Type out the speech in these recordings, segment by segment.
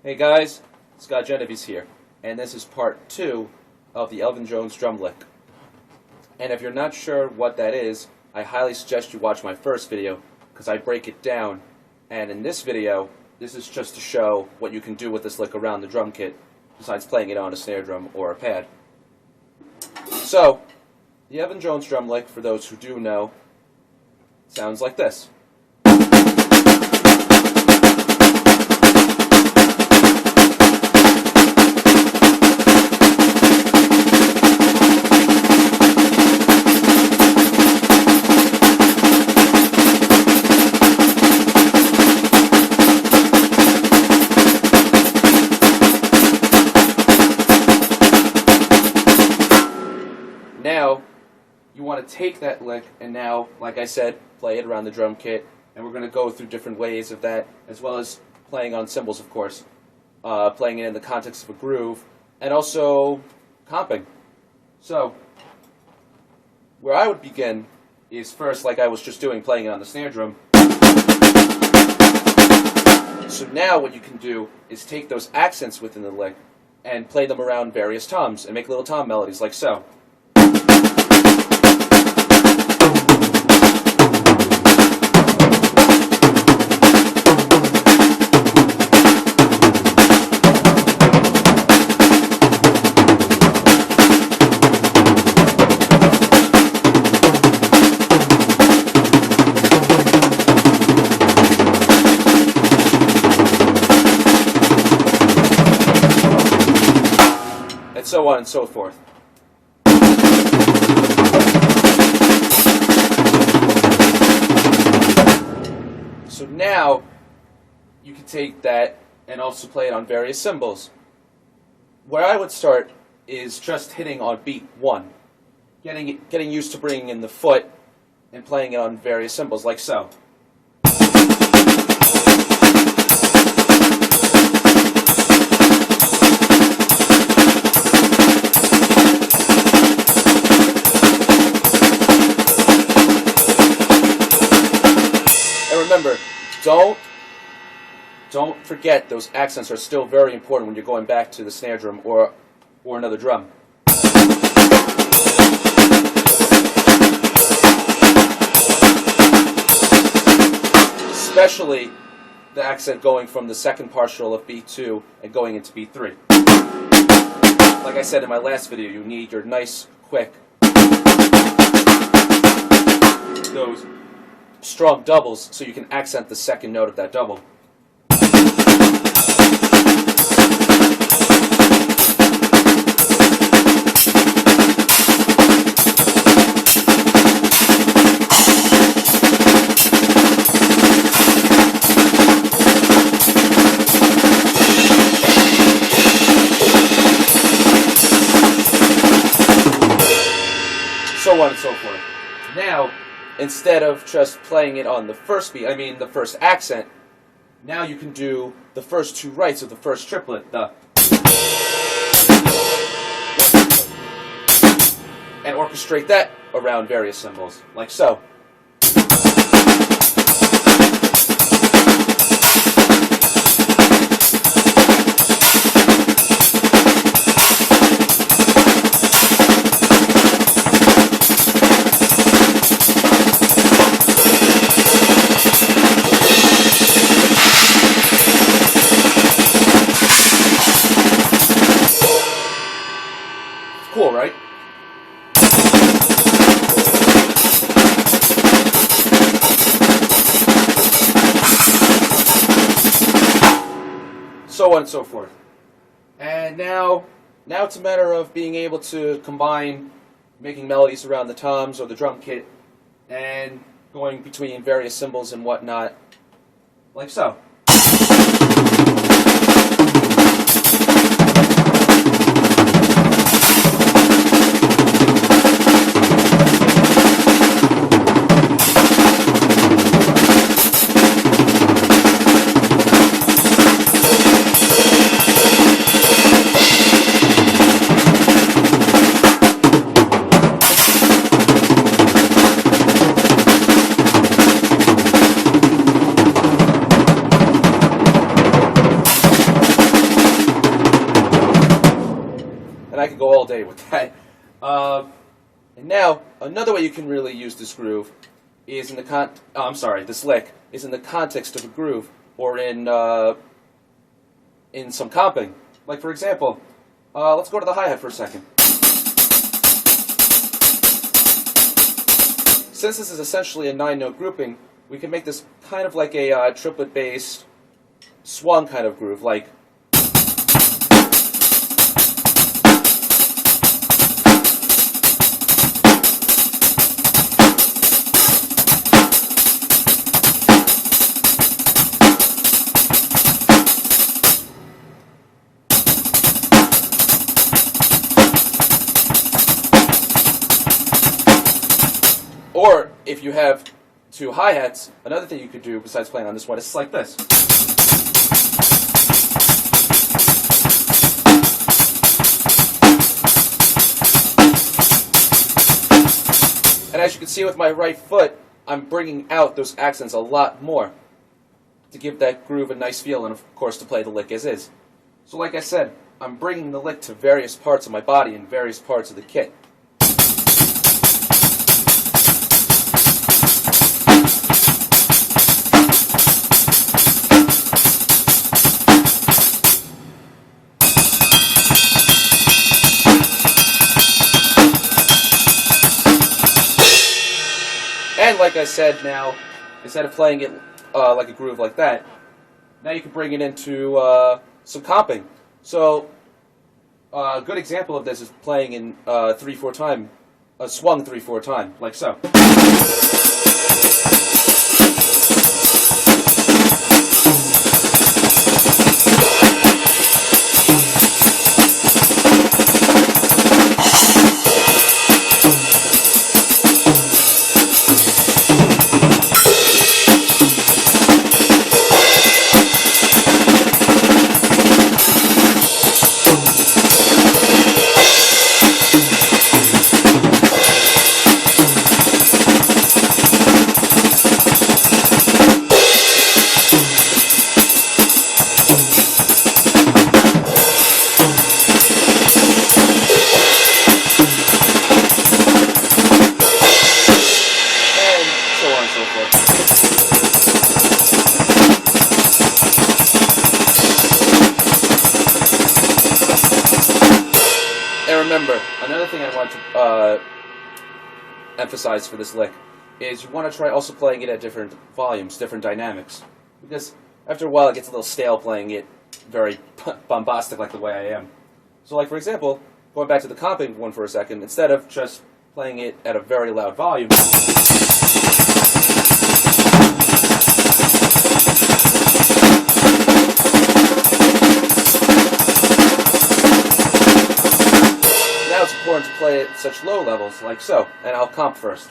Hey guys, Scott Genovese here, and this is part 2 of the Elvin Jones drum lick. And if you're not sure what that is, I highly suggest you watch my first video, because I break it down. And in this video, this is just to show what you can do with this lick around the drum kit, besides playing it on a snare drum or a pad. So, the Elvin Jones drum lick, for those who do know, sounds like this. Now, you want to take that lick and now, like I said, play it around the drum kit, and we're going to go through different ways of that, as well as playing on cymbals, of course, playing it in the context of a groove, and also comping. So, where I would begin is first, like I was just doing, playing it on the snare drum. So now what you can do is take those accents within the lick and play them around various toms, and make little tom melodies, like so. And so on and so forth. So now, you can take that and also play it on various cymbals. Where I would start is just hitting on beat 1. Getting used to bringing in the foot and playing it on various cymbals, like so. Remember, don't forget those accents are still very important when you're going back to the snare drum or another drum. Especially the accent going from the second partial of beat 2 and going into beat 3. Like I said in my last video, you need your nice, quick, those strong doubles so you can accent the second note of that double. So on and so forth. Now, instead of just playing it on the first beat, the first accent, now you can do the first 2 rights of the first triplet, and orchestrate that around various cymbals, like so. Cool, right? So on and so forth. And now it's a matter of being able to combine making melodies around the toms or the drum kit and going between various cymbals and whatnot, like so. and I could go all day with that. And now, another way you can really use this groove is in the this lick is in the context of a groove, or in some comping. Like, for example, let's go to the hi-hat for a second. Since this is essentially a 9-note grouping, we can make this kind of like a triplet-based swung kind of groove, like. Or, if you have two hi-hats, another thing you could do besides playing on this one is like this. And as you can see with my right foot, I'm bringing out those accents a lot more to give that groove a nice feel, and of course to play the lick as is. So like I said, I'm bringing the lick to various parts of my body and various parts of the kit. And like I said, now, instead of playing it like a groove like that, now you can bring it into some comping. So a good example of this is playing in 3/4 time, a swung 3/4 time, like so. And remember, another thing I want to emphasize for this lick is you want to try also playing it at different volumes, different dynamics. Because after a while it gets a little stale playing it very bombastic like the way I am. So like for example, going back to the comping one for a second, instead of just playing it at a very loud volume, now it's important to play at such low levels, like so, and I'll comp first.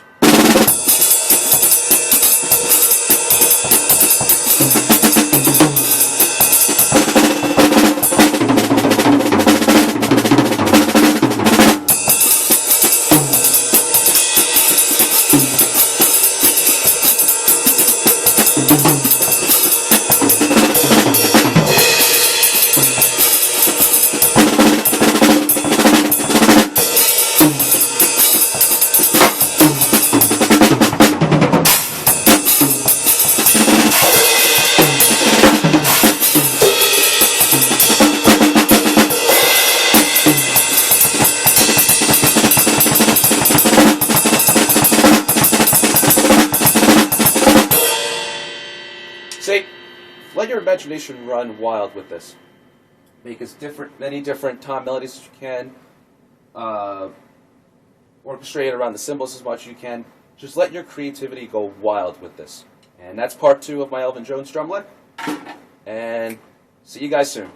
See, let your imagination run wild with this. Make as many different tom melodies as you can. Orchestrate around the cymbals as much as you can. Just let your creativity go wild with this. And that's part 2 of my Elvin Jones drum lick. And see you guys soon.